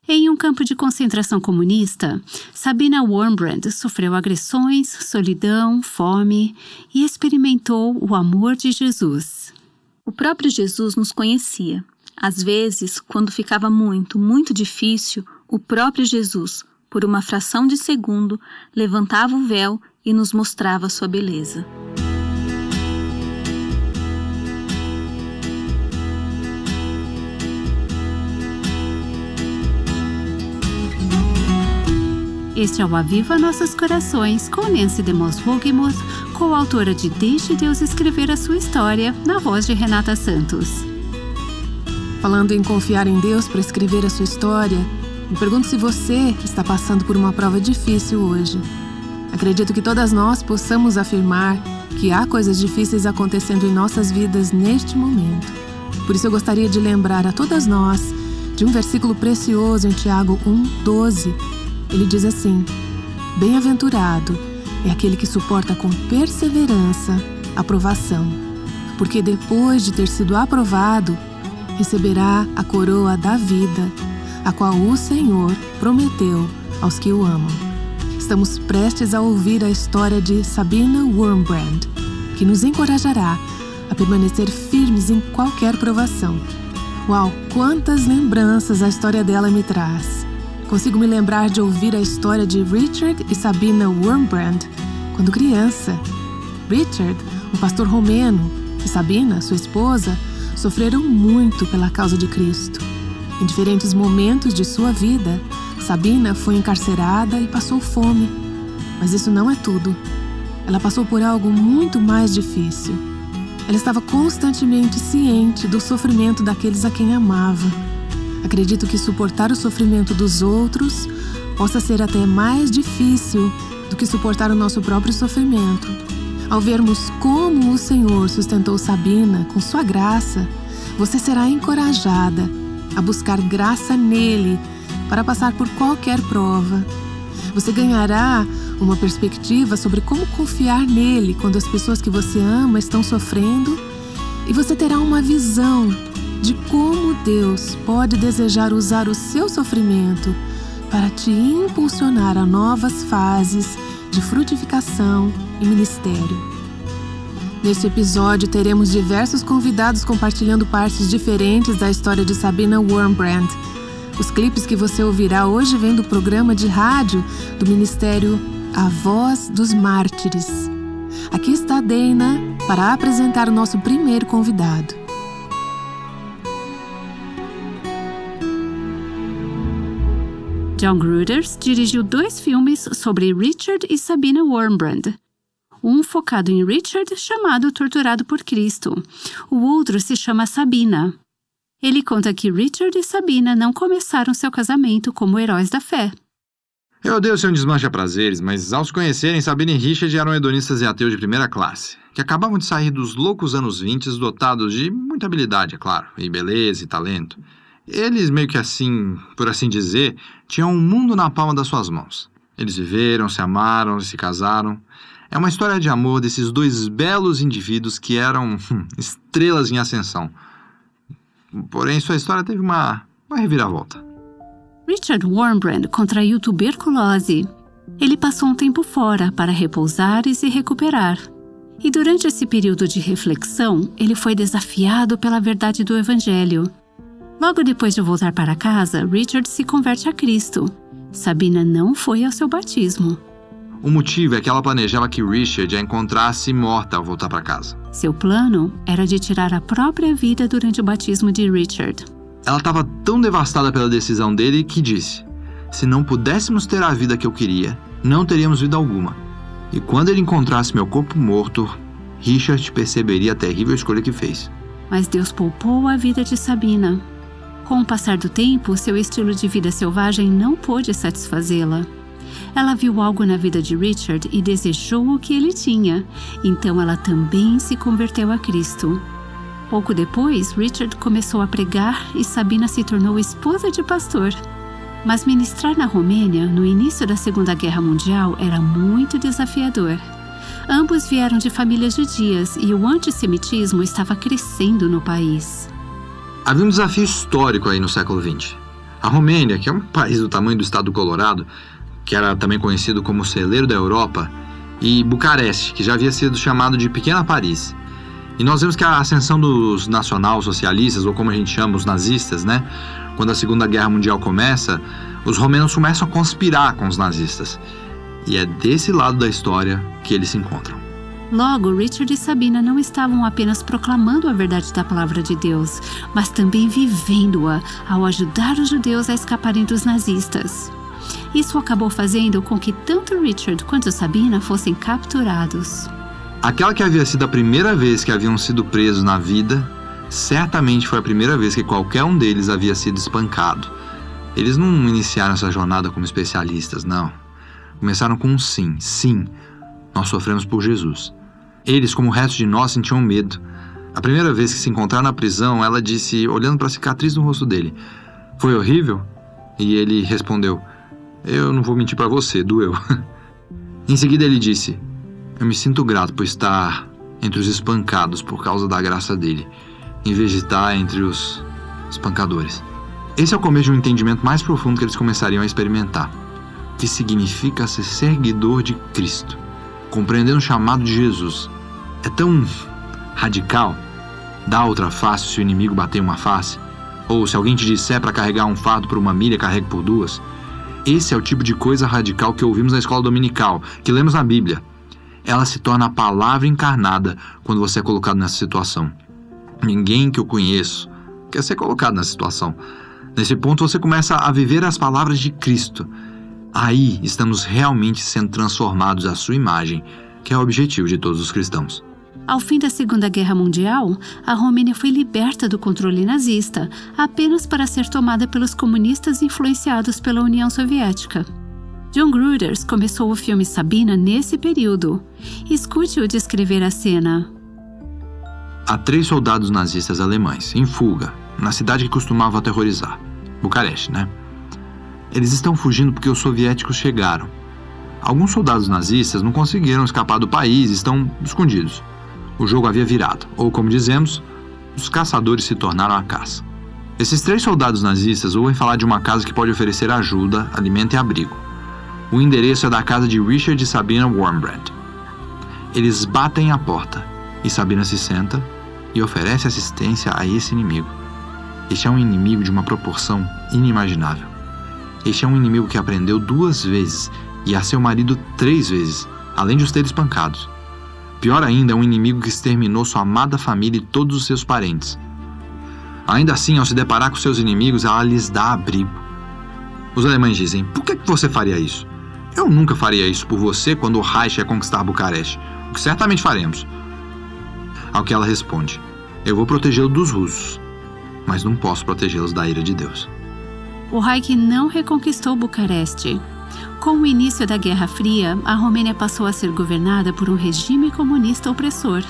Em um campo de concentração comunista, Sabina Wurmbrand sofreu agressões, solidão, fome e experimentou o amor de Jesus. O próprio Jesus nos conhecia. Às vezes, quando ficava muito difícil, o próprio Jesus, por uma fração de segundo, levantava o véu e nos mostrava sua beleza. Este é o Aviva Nossos Corações, com Nancy DeMoss Wogemuth, coautora de Deixe Deus Escrever a Sua História, na voz de Renata Santos. Falando em confiar em Deus para escrever a sua história, me pergunto se você está passando por uma prova difícil hoje. Acredito que todas nós possamos afirmar que há coisas difíceis acontecendo em nossas vidas neste momento. Por isso eu gostaria de lembrar a todas nós de um versículo precioso em Tiago 1:12. Ele diz assim: Bem-aventurado é aquele que suporta com perseverança a provação, porque depois de ter sido aprovado, receberá a coroa da vida, a qual o Senhor prometeu aos que o amam. Estamos prestes a ouvir a história de Sabina Wurmbrand, que nos encorajará a permanecer firmes em qualquer provação. Uau, quantas lembranças a história dela me traz! Consigo me lembrar de ouvir a história de Richard e Sabina Wurmbrand quando criança. Richard, um pastor romeno, e Sabina, sua esposa, sofreram muito pela causa de Cristo. Em diferentes momentos de sua vida, Sabina foi encarcerada e passou fome. Mas isso não é tudo. Ela passou por algo muito mais difícil. Ela estava constantemente ciente do sofrimento daqueles a quem amava. Acredito que suportar o sofrimento dos outros possa ser até mais difícil do que suportar o nosso próprio sofrimento. Ao vermos como o Senhor sustentou Sabina com sua graça, você será encorajada a buscar graça nele para passar por qualquer prova. Você ganhará uma perspectiva sobre como confiar nele quando as pessoas que você ama estão sofrendo, e você terá uma visão de como Deus pode desejar usar o seu sofrimento para te impulsionar a novas fases de frutificação e ministério. Neste episódio, teremos diversos convidados compartilhando partes diferentes da história de Sabina Wurmbrand. Os clipes que você ouvirá hoje vêm do programa de rádio do Ministério A Voz dos Mártires. Aqui está a Dana para apresentar o nosso primeiro convidado. John Gruders dirigiu 2 filmes sobre Richard e Sabina Wurmbrand. Um focado em Richard, chamado Torturado por Cristo. O outro se chama Sabina. Ele conta que Richard e Sabina não começaram seu casamento como heróis da fé. Eu odeio ser um desmancha-prazeres, mas ao se conhecerem, Sabina e Richard eram hedonistas e ateus de primeira classe, que acabavam de sair dos loucos anos 20, dotados de muita habilidade, é claro, e beleza e talento. Eles, meio que assim, por assim dizer, tinham um mundo na palma das suas mãos. Eles viveram, se amaram e se casaram. É uma história de amor desses 2 belos indivíduos que eram estrelas em ascensão. Porém, sua história teve uma reviravolta. Richard Wurmbrand contraiu tuberculose. Ele passou um tempo fora para repousar e se recuperar. E durante esse período de reflexão, ele foi desafiado pela verdade do Evangelho. Logo depois de voltar para casa, Richard se converte a Cristo. Sabina não foi ao seu batismo. O motivo é que ela planejava que Richard a encontrasse morta ao voltar para casa. Seu plano era de tirar a própria vida durante o batismo de Richard. Ela estava tão devastada pela decisão dele que disse: se não pudéssemos ter a vida que eu queria, não teríamos vida alguma. E quando ele encontrasse meu corpo morto, Richard perceberia a terrível escolha que fez. Mas Deus poupou a vida de Sabina. Com o passar do tempo, seu estilo de vida selvagem não pôde satisfazê-la. Ela viu algo na vida de Richard e desejou o que ele tinha, então ela também se converteu a Cristo. Pouco depois, Richard começou a pregar e Sabina se tornou esposa de pastor. Mas ministrar na Romênia, no início da Segunda Guerra Mundial, era muito desafiador. Ambos vieram de famílias judias e o antissemitismo estava crescendo no país. Havia um desafio histórico aí no século XX. A Romênia, que é um país do tamanho do estado do Colorado, que era também conhecido como celeiro da Europa, e Bucareste, que já havia sido chamado de Pequena Paris. E nós vemos que a ascensão dos nacional-socialistas, ou como a gente chama, os nazistas, né? Quando a Segunda Guerra Mundial começa, os romenos começam a conspirar com os nazistas. E é desse lado da história que eles se encontram. Logo, Richard e Sabina não estavam apenas proclamando a verdade da palavra de Deus, mas também vivendo-a ao ajudar os judeus a escaparem dos nazistas. Isso acabou fazendo com que tanto Richard quanto Sabina fossem capturados. Aquela que havia sido a primeira vez que haviam sido presos na vida, certamente foi a primeira vez que qualquer um deles havia sido espancado. Eles não iniciaram essa jornada como especialistas, não. Começaram com um sim. Sim, nós sofremos por Jesus. Eles, como o resto de nós, sentiam medo. A primeira vez que se encontraram na prisão, ela disse, olhando para a cicatriz no rosto dele, "Foi horrível?" E ele respondeu, "Eu não vou mentir para você, doeu." Em seguida ele disse, "Eu me sinto grato por estar entre os espancados por causa da graça dele, em vez de estar entre os espancadores." Esse é o começo de um entendimento mais profundo que eles começariam a experimentar. O que significa ser seguidor de Cristo, compreendendo o chamado de Jesus. É tão radical. Dá outra face se o inimigo bater uma face. Ou se alguém te disser para carregar um fardo por 1 milha, carregue por 2. Esse é o tipo de coisa radical que ouvimos na escola dominical, que lemos na Bíblia. Ela se torna a palavra encarnada quando você é colocado nessa situação. Ninguém que eu conheço quer ser colocado nessa situação. Nesse ponto você começa a viver as palavras de Cristo. Aí estamos realmente sendo transformados à sua imagem, que é o objetivo de todos os cristãos. Ao fim da Segunda Guerra Mundial, a Romênia foi liberta do controle nazista, apenas para ser tomada pelos comunistas influenciados pela União Soviética. John Gruders começou o filme Sabina nesse período. Escute-o descrever a cena. Há 3 soldados nazistas alemães, em fuga, na cidade que costumava aterrorizar. Bucareste, né? Eles estão fugindo porque os soviéticos chegaram. Alguns soldados nazistas não conseguiram escapar do país e estão escondidos. O jogo havia virado, ou como dizemos, os caçadores se tornaram a caça. Esses 3 soldados nazistas ouvem falar de uma casa que pode oferecer ajuda, alimento e abrigo. O endereço é da casa de Richard e Sabina Wurmbrand. Eles batem a porta e Sabina se senta e oferece assistência a esse inimigo. Este é um inimigo de uma proporção inimaginável. Este é um inimigo que aprendeu 2 vezes e a seu marido 3 vezes, além de os ter espancados. Pior ainda, é um inimigo que exterminou sua amada família e todos os seus parentes. Ainda assim, ao se deparar com seus inimigos, ela lhes dá abrigo. Os alemães dizem, por que você faria isso? Eu nunca faria isso por você quando o Reich ia conquistar Bucareste, o que certamente faremos. Ao que ela responde, eu vou protegê-lo dos russos, mas não posso protegê-los da ira de Deus. O Reich não reconquistou Bucareste. Com o início da Guerra Fria, a Romênia passou a ser governada por um regime comunista opressor.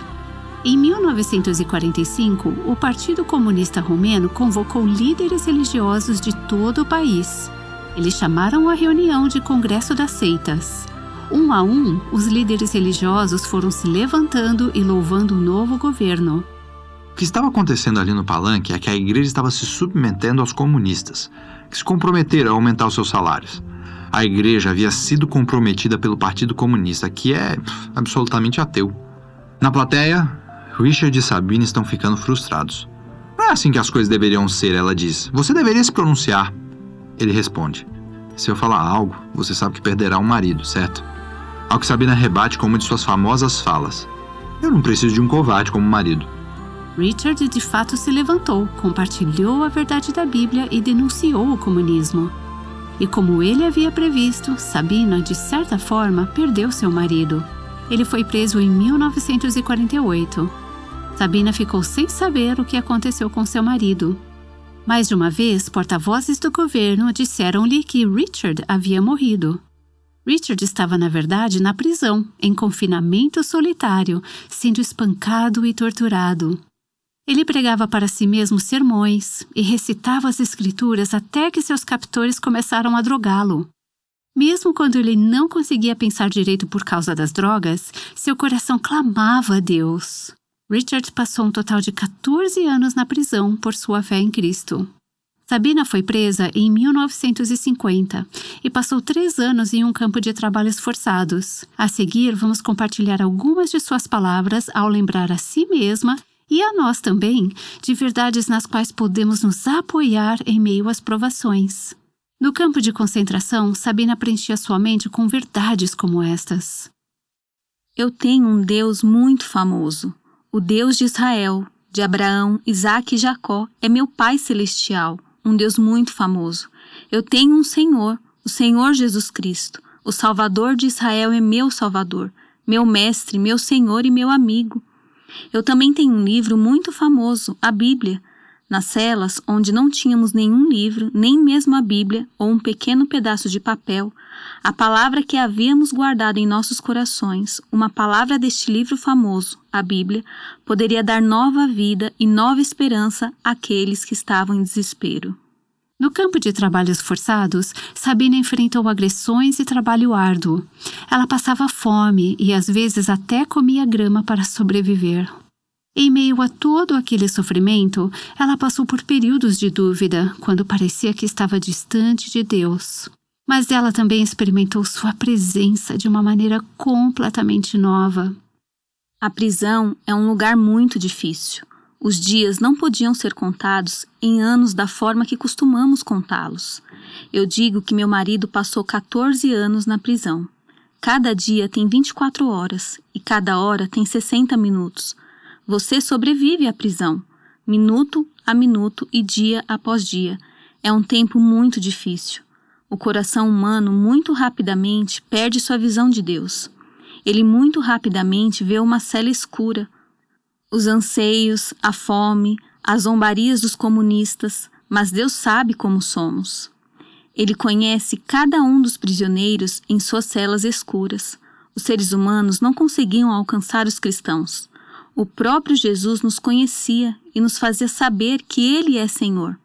Em 1945, o Partido Comunista Romeno convocou líderes religiosos de todo o país. Eles chamaram a reunião de Congresso das Seitas. Um a um, os líderes religiosos foram se levantando e louvando o novo governo. O que estava acontecendo ali no palanque é que a igreja estava se submetendo aos comunistas, que se comprometeram a aumentar os seus salários. A igreja havia sido comprometida pelo Partido Comunista, que é absolutamente ateu. Na plateia, Richard e Sabina estão ficando frustrados. Não é assim que as coisas deveriam ser, ela diz. Você deveria se pronunciar. Ele responde, se eu falar algo, você sabe que perderá um marido, certo? Ao que Sabina rebate com uma de suas famosas falas. Eu não preciso de um covarde como marido. Richard de fato se levantou, compartilhou a verdade da Bíblia e denunciou o comunismo. E como ele havia previsto, Sabina, de certa forma, perdeu seu marido. Ele foi preso em 1948. Sabina ficou sem saber o que aconteceu com seu marido. Mais de uma vez, porta-vozes do governo disseram-lhe que Richard havia morrido. Richard estava, na verdade, na prisão, em confinamento solitário, sendo espancado e torturado. Ele pregava para si mesmo sermões e recitava as escrituras até que seus captores começaram a drogá-lo. Mesmo quando ele não conseguia pensar direito por causa das drogas, seu coração clamava a Deus. Richard passou um total de 14 anos na prisão por sua fé em Cristo. Sabina foi presa em 1950 e passou 3 anos em um campo de trabalhos forçados. A seguir, vamos compartilhar algumas de suas palavras ao lembrar a si mesma e a nós também de verdades nas quais podemos nos apoiar em meio às provações. No campo de concentração, Sabina preenchia sua mente com verdades como estas. Eu tenho um Deus muito famoso. O Deus de Israel, de Abraão, Isaque e Jacó, é meu Pai Celestial, um Deus muito famoso. Eu tenho um Senhor, o Senhor Jesus Cristo. O Salvador de Israel é meu Salvador, meu Mestre, meu Senhor e meu amigo. Eu também tenho um livro muito famoso, a Bíblia. Nas celas, onde não tínhamos nenhum livro, nem mesmo a Bíblia ou um pequeno pedaço de papel, a palavra que havíamos guardado em nossos corações, uma palavra deste livro famoso, a Bíblia, poderia dar nova vida e nova esperança àqueles que estavam em desespero. No campo de trabalhos forçados, Sabina enfrentou agressões e trabalho árduo. Ela passava fome e às vezes até comia grama para sobreviver. Em meio a todo aquele sofrimento, ela passou por períodos de dúvida, quando parecia que estava distante de Deus. Mas ela também experimentou sua presença de uma maneira completamente nova. A prisão é um lugar muito difícil. Os dias não podiam ser contados em anos da forma que costumamos contá-los. Eu digo que meu marido passou 14 anos na prisão. Cada dia tem 24 horas e cada hora tem 60 minutos. Você sobrevive à prisão, minuto a minuto e dia após dia. É um tempo muito difícil. O coração humano muito rapidamente perde sua visão de Deus. Ele muito rapidamente vê uma cela escura. Os anseios, a fome, as zombarias dos comunistas, mas Deus sabe como somos. Ele conhece cada um dos prisioneiros em suas celas escuras. Os seres humanos não conseguiam alcançar os cristãos. O próprio Jesus nos conhecia e nos fazia saber que Ele é Senhor.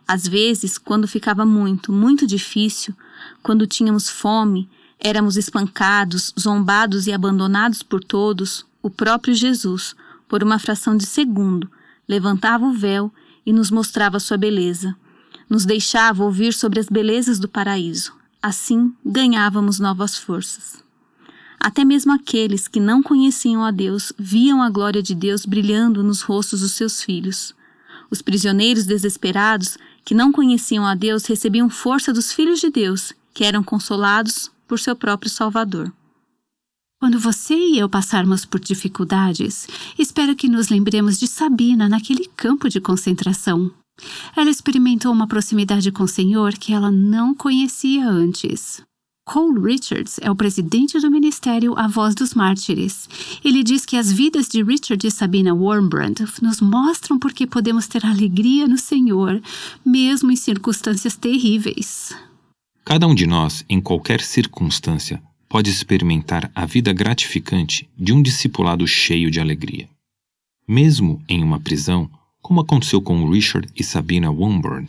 Às vezes, quando ficava muito difícil, quando tínhamos fome, éramos espancados, zombados e abandonados por todos, o próprio Jesus, por uma fração de segundo, levantava o véu e nos mostrava sua beleza. Nos deixava ouvir sobre as belezas do paraíso. Assim, ganhávamos novas forças. Até mesmo aqueles que não conheciam a Deus viam a glória de Deus brilhando nos rostos dos seus filhos. Os prisioneiros desesperados que não conheciam a Deus recebiam força dos filhos de Deus, que eram consolados por seu próprio Salvador. Quando você e eu passarmos por dificuldades, espero que nos lembremos de Sabina naquele campo de concentração. Ela experimentou uma proximidade com o Senhor que ela não conhecia antes. Cole Richards é o presidente do ministério A Voz dos Mártires. Ele diz que as vidas de Richard e Sabina Wurmbrand nos mostram por que podemos ter alegria no Senhor, mesmo em circunstâncias terríveis. Cada um de nós, em qualquer circunstância, pode experimentar a vida gratificante de um discipulado cheio de alegria. Mesmo em uma prisão, como aconteceu com Richard e Sabina Wurmbrand.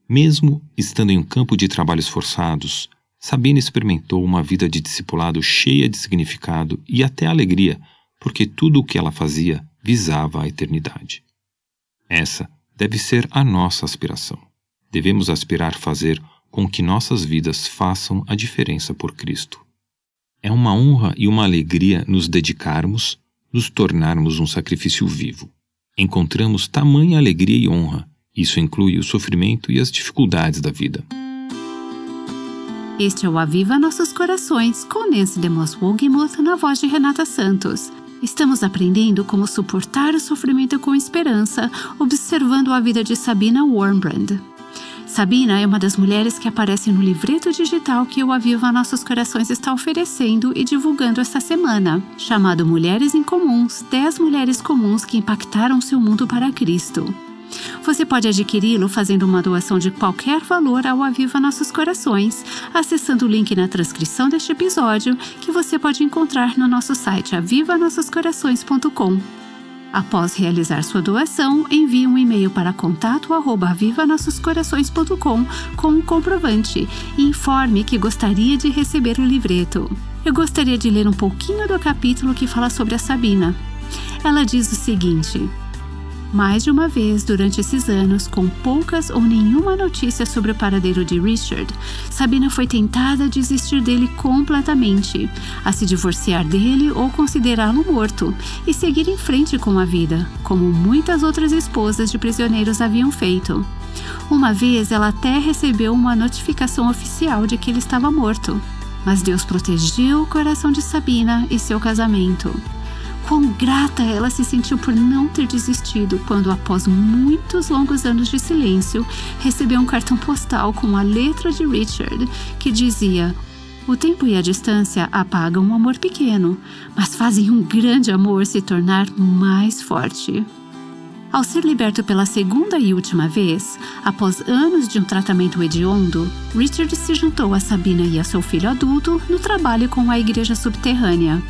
Mesmo estando em um campo de trabalhos forçados, Sabina experimentou uma vida de discipulado cheia de significado e até alegria, porque tudo o que ela fazia visava a eternidade. Essa deve ser a nossa aspiração. Devemos aspirar fazer com que nossas vidas façam a diferença por Cristo. É uma honra e uma alegria nos dedicarmos, nos tornarmos um sacrifício vivo. Encontramos tamanha alegria e honra. Isso inclui o sofrimento e as dificuldades da vida. Este é o Aviva Nossos Corações, com Nancy DeMoss Wogemuth na voz de Renata Santos. Estamos aprendendo como suportar o sofrimento com esperança, observando a vida de Sabina Wurmbrand. Sabina é uma das mulheres que aparece no livreto digital que o Aviva Nossos Corações está oferecendo e divulgando esta semana, chamado Mulheres Incomuns, 10 mulheres comuns que impactaram seu mundo para Cristo. Você pode adquiri-lo fazendo uma doação de qualquer valor ao Aviva Nossos Corações, acessando o link na transcrição deste episódio, que você pode encontrar no nosso site avivanossoscorações.com. Após realizar sua doação, envie um e-mail para contato@avivanossoscorações.com com um comprovante e informe que gostaria de receber o livreto. Eu gostaria de ler um pouquinho do capítulo que fala sobre a Sabina. Ela diz o seguinte: mais de uma vez durante esses anos, com poucas ou nenhuma notícia sobre o paradeiro de Richard, Sabina foi tentada a desistir dele completamente, a se divorciar dele ou considerá-lo morto e seguir em frente com a vida, como muitas outras esposas de prisioneiros haviam feito. Uma vez ela até recebeu uma notificação oficial de que ele estava morto, mas Deus protegeu o coração de Sabina e seu casamento. Quão grata ela se sentiu por não ter desistido quando, após muitos longos anos de silêncio, recebeu um cartão postal com a letra de Richard que dizia: "O tempo e a distância apagam um amor pequeno, mas fazem um grande amor se tornar mais forte." Ao ser liberto pela segunda e última vez, após anos de um tratamento hediondo, Richard se juntou a Sabina e a seu filho adulto no trabalho com a igreja subterrânea.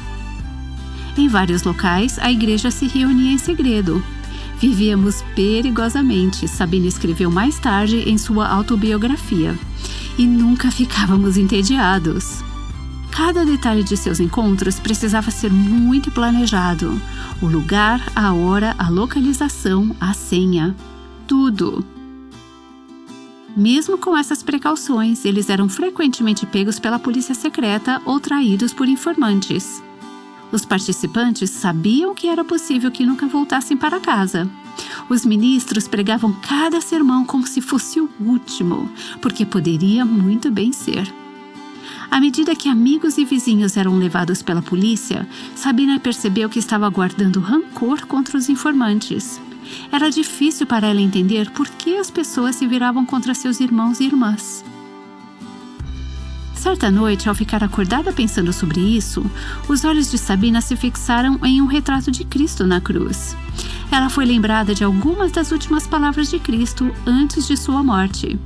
Em vários locais, a igreja se reunia em segredo. Vivíamos perigosamente, Sabina escreveu mais tarde em sua autobiografia, e nunca ficávamos entediados. Cada detalhe de seus encontros precisava ser muito planejado. O lugar, a hora, a localização, a senha. Tudo. Mesmo com essas precauções, eles eram frequentemente pegos pela polícia secreta ou traídos por informantes. Os participantes sabiam que era possível que nunca voltassem para casa. Os ministros pregavam cada sermão como se fosse o último, porque poderia muito bem ser. À medida que amigos e vizinhos eram levados pela polícia, Sabina percebeu que estava guardando rancor contra os informantes. Era difícil para ela entender por que as pessoas se viravam contra seus irmãos e irmãs. Certa noite, ao ficar acordada pensando sobre isso, os olhos de Sabina se fixaram em um retrato de Cristo na cruz. Ela foi lembrada de algumas das últimas palavras de Cristo antes de sua morte.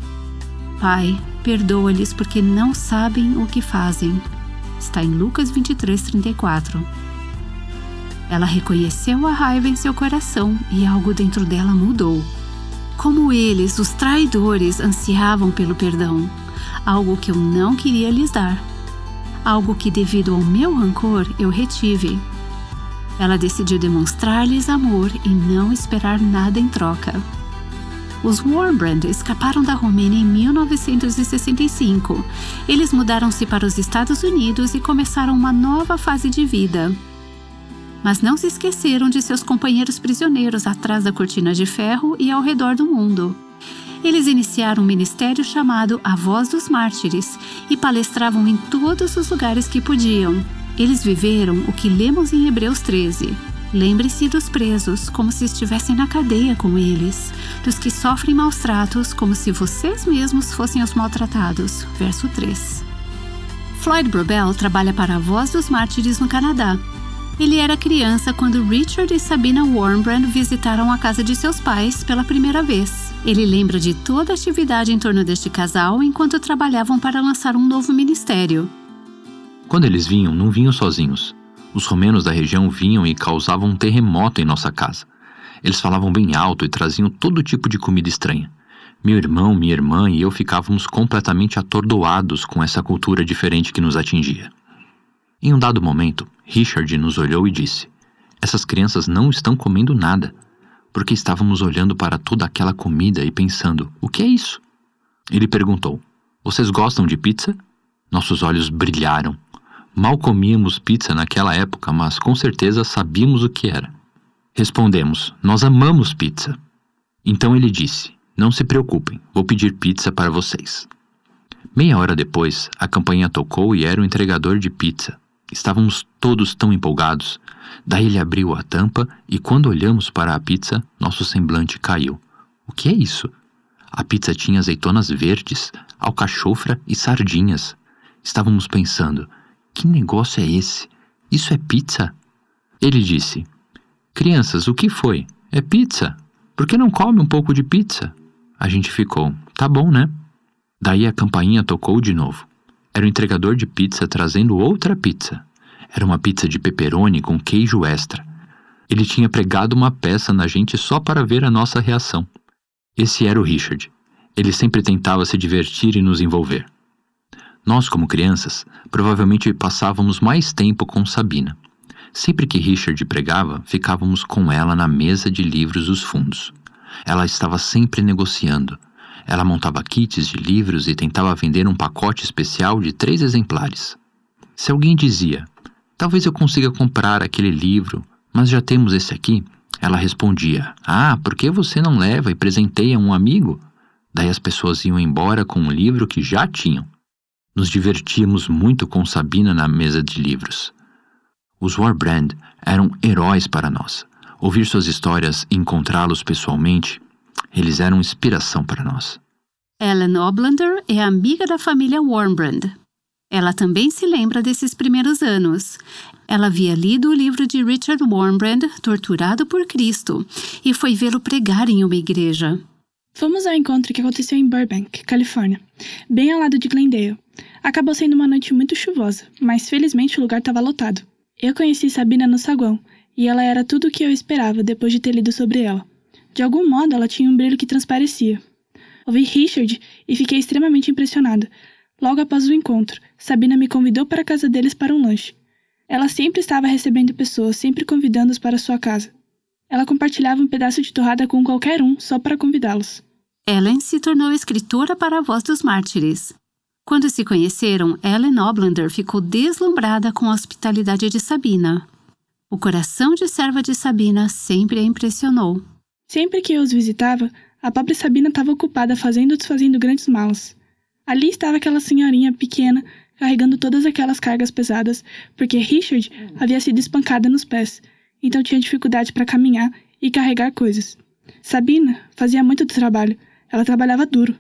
"Pai, perdoa-lhes porque não sabem o que fazem." Está em Lucas 23:34. Ela reconheceu a raiva em seu coração e algo dentro dela mudou. Como eles, os traidores, ansiavam pelo perdão. Algo que eu não queria lhes dar. Algo que, devido ao meu rancor, eu retive. Ela decidiu demonstrar-lhes amor e não esperar nada em troca. Os Wurmbrand escaparam da Romênia em 1965. Eles mudaram-se para os Estados Unidos e começaram uma nova fase de vida. Mas não se esqueceram de seus companheiros prisioneiros atrás da cortina de ferro e ao redor do mundo. Eles iniciaram um ministério chamado A Voz dos Mártires e palestravam em todos os lugares que podiam. Eles viveram o que lemos em Hebreus 13. Lembre-se dos presos, como se estivessem na cadeia com eles, dos que sofrem maus tratos, como se vocês mesmos fossem os maltratados. Verso 3. Floyd Brobel trabalha para a Voz dos Mártires no Canadá. Ele era criança quando Richard e Sabina Wurmbrand visitaram a casa de seus pais pela primeira vez. Ele lembra de toda a atividade em torno deste casal enquanto trabalhavam para lançar um novo ministério. Quando eles vinham, não vinham sozinhos. Os romenos da região vinham e causavam um terremoto em nossa casa. Eles falavam bem alto e traziam todo tipo de comida estranha. Meu irmão, minha irmã e eu ficávamos completamente atordoados com essa cultura diferente que nos atingia. Em um dado momento, Richard nos olhou e disse: "Essas crianças não estão comendo nada", porque estávamos olhando para toda aquela comida e pensando: "O que é isso?" Ele perguntou: "Vocês gostam de pizza?" Nossos olhos brilharam. Mal comíamos pizza naquela época, mas com certeza sabíamos o que era. Respondemos: "Nós amamos pizza." Então ele disse: "Não se preocupem, vou pedir pizza para vocês." Meia hora depois, a campainha tocou e era o entregador de pizza. Estávamos todos tão empolgados. Daí ele abriu a tampa e quando olhamos para a pizza, nosso semblante caiu. O que é isso? A pizza tinha azeitonas verdes, alcachofra e sardinhas. Estávamos pensando: que negócio é esse? Isso é pizza? Ele disse: "Crianças, o que foi? É pizza. Por que não come um pouco de pizza?" A gente ficou: "Tá bom, né?" Daí a campainha tocou de novo. Era o entregador de pizza trazendo outra pizza. Era uma pizza de pepperoni com queijo extra. Ele tinha pregado uma peça na gente só para ver a nossa reação. Esse era o Richard. Ele sempre tentava se divertir e nos envolver. Nós, como crianças, provavelmente passávamos mais tempo com Sabina. Sempre que Richard pregava, ficávamos com ela na mesa de livros dos fundos. Ela estava sempre negociando. Ela montava kits de livros e tentava vender um pacote especial de 3 exemplares. Se alguém dizia, talvez eu consiga comprar aquele livro, mas já temos esse aqui, ela respondia, por que você não leva e presenteia um amigo? Daí as pessoas iam embora com um livro que já tinham. Nos divertíamos muito com Sabina na mesa de livros. Os Warbrand eram heróis para nós. Ouvir suas histórias e encontrá-los pessoalmente, eles eram inspiração para nós. Ellen Oblander é amiga da família Wurmbrand. Ela também se lembra desses primeiros anos. Ela havia lido o livro de Richard Wurmbrand, Torturado por Cristo, e foi vê-lo pregar em uma igreja. Fomos ao encontro que aconteceu em Burbank, Califórnia, bem ao lado de Glendale. Acabou sendo uma noite muito chuvosa, mas felizmente o lugar estava lotado. Eu conheci Sabina no saguão, e ela era tudo o que eu esperava depois de ter lido sobre ela. De algum modo, ela tinha um brilho que transparecia. Ouvi Richard e fiquei extremamente impressionada. Logo após o encontro, Sabina me convidou para a casa deles para um lanche. Ela sempre estava recebendo pessoas, sempre convidando-os para sua casa. Ela compartilhava um pedaço de torrada com qualquer um só para convidá-los. Ellen se tornou escritora para a Voz dos Mártires. Quando se conheceram, Ellen Oblander ficou deslumbrada com a hospitalidade de Sabina. O coração de serva de Sabina sempre a impressionou. Sempre que eu os visitava, a pobre Sabina estava ocupada fazendo ou desfazendo grandes malas. Ali estava aquela senhorinha pequena, carregando todas aquelas cargas pesadas, porque Richard havia sido espancada nos pés, então tinha dificuldade para caminhar e carregar coisas. Sabina fazia muito do trabalho, ela trabalhava duro.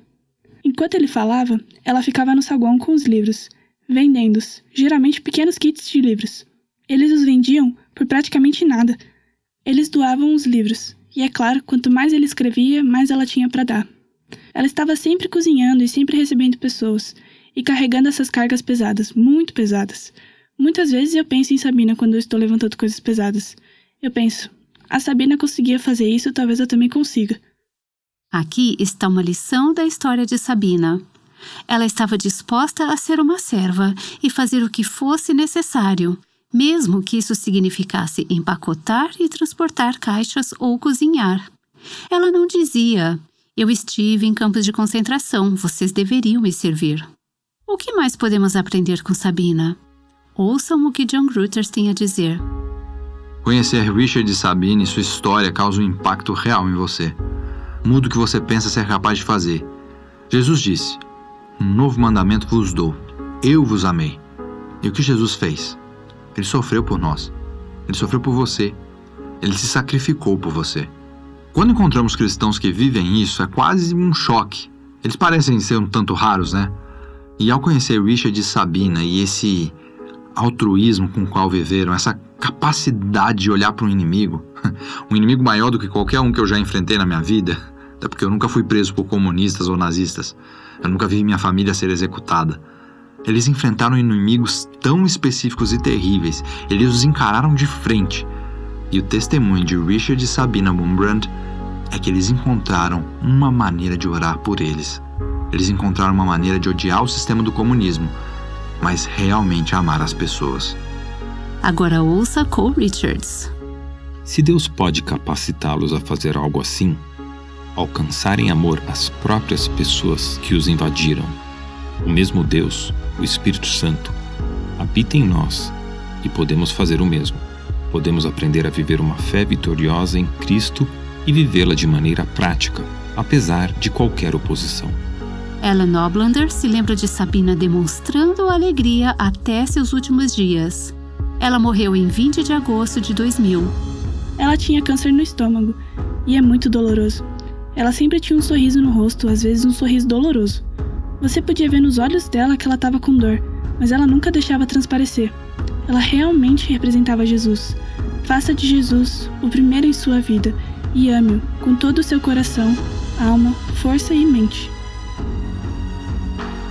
Enquanto ele falava, ela ficava no saguão com os livros, vendendo-os, geralmente pequenos kits de livros. Eles os vendiam por praticamente nada. Eles doavam os livros, e é claro, quanto mais ele escrevia, mais ela tinha para dar. Ela estava sempre cozinhando e sempre recebendo pessoas, e carregando essas cargas pesadas, muito pesadas. Muitas vezes eu penso em Sabina quando eu estou levantando coisas pesadas. Eu penso, a Sabina conseguia fazer isso, talvez eu também consiga. Aqui está uma lição da história de Sabina. Ela estava disposta a ser uma serva e fazer o que fosse necessário, mesmo que isso significasse empacotar e transportar caixas ou cozinhar. Ela não dizia, eu estive em campos de concentração, vocês deveriam me servir. O que mais podemos aprender com Sabina? Ouçam o que John Grutters tem a dizer. Conhecer Richard e Sabina e sua história causa um impacto real em você. Muda o que você pensa ser capaz de fazer. Jesus disse, um novo mandamento vos dou, eu vos amei. E o que Jesus fez? Ele sofreu por nós. Ele sofreu por você. Ele se sacrificou por você. Quando encontramos cristãos que vivem isso, é quase um choque. Eles parecem ser um tanto raros, né? E ao conhecer Richard e Sabina e esse altruísmo com o qual viveram, essa capacidade de olhar para um inimigo maior do que qualquer um que eu já enfrentei na minha vida, até porque eu nunca fui preso por comunistas ou nazistas, eu nunca vi minha família ser executada. Eles enfrentaram inimigos tão específicos e terríveis, eles os encararam de frente. E o testemunho de Richard e Sabina Wurmbrand é que eles encontraram uma maneira de orar por eles. Eles encontraram uma maneira de odiar o sistema do comunismo, mas realmente amar as pessoas. Agora ouça Cole Richards. Se Deus pode capacitá-los a fazer algo assim, alcançar em amor as próprias pessoas que os invadiram, o mesmo Deus, o Espírito Santo, habita em nós e podemos fazer o mesmo. Podemos aprender a viver uma fé vitoriosa em Cristo e vivê-la de maneira prática, apesar de qualquer oposição. Ellen Oblander se lembra de Sabina demonstrando alegria até seus últimos dias. Ela morreu em 20 de agosto de 2000. Ela tinha câncer no estômago, e é muito doloroso. Ela sempre tinha um sorriso no rosto, às vezes um sorriso doloroso. Você podia ver nos olhos dela que ela estava com dor, mas ela nunca deixava transparecer. Ela realmente representava Jesus. Faça de Jesus o primeiro em sua vida e ame-o com todo o seu coração, alma, força e mente.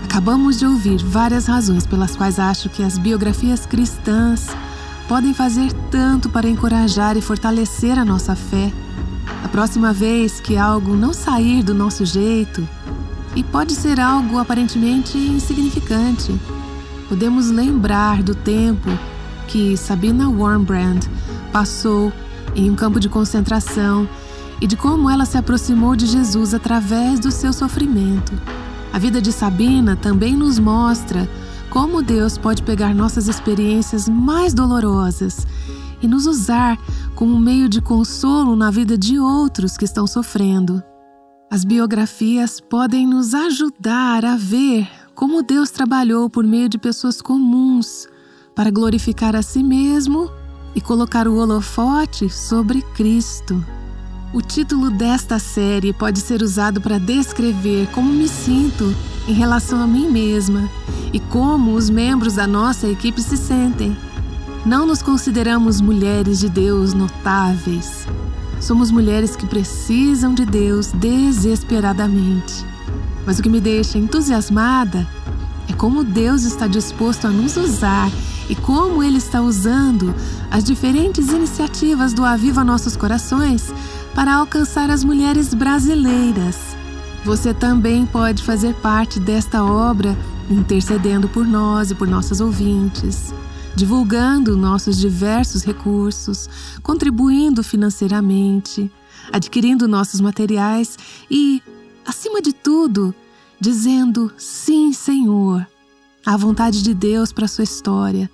Acabamos de ouvir várias razões pelas quais acho que as biografias cristãs podem fazer tanto para encorajar e fortalecer a nossa fé. A próxima vez que algo não sair do nosso jeito, e pode ser algo aparentemente insignificante, podemos lembrar do tempo que Sabina Wurmbrand passou em um campo de concentração e de como ela se aproximou de Jesus através do seu sofrimento. A vida de Sabina também nos mostra como Deus pode pegar nossas experiências mais dolorosas e nos usar como meio de consolo na vida de outros que estão sofrendo. As biografias podem nos ajudar a ver como Deus trabalhou por meio de pessoas comuns para glorificar a si mesmo e colocar o holofote sobre Cristo. O título desta série pode ser usado para descrever como me sinto em relação a mim mesma e como os membros da nossa equipe se sentem. Não nos consideramos mulheres de Deus notáveis. Somos mulheres que precisam de Deus desesperadamente. Mas o que me deixa entusiasmada é como Deus está disposto a nos usar e como Ele está usando as diferentes iniciativas do Aviva Nossos Corações para alcançar as mulheres brasileiras. Você também pode fazer parte desta obra, intercedendo por nós e por nossas ouvintes, divulgando nossos diversos recursos, contribuindo financeiramente, adquirindo nossos materiais e, acima de tudo, dizendo sim, Senhor, à vontade de Deus para a sua história,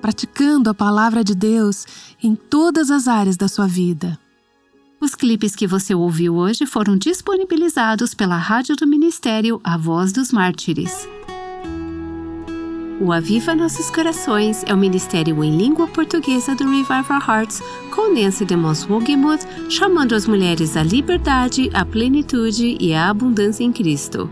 praticando a palavra de Deus em todas as áreas da sua vida. Os clipes que você ouviu hoje foram disponibilizados pela Rádio do Ministério A Voz dos Mártires. O Aviva Nossos Corações é o ministério em língua portuguesa do Revive Our Hearts, com Nancy DeMoss Wogemuth, chamando as mulheres à liberdade, à plenitude e à abundância em Cristo.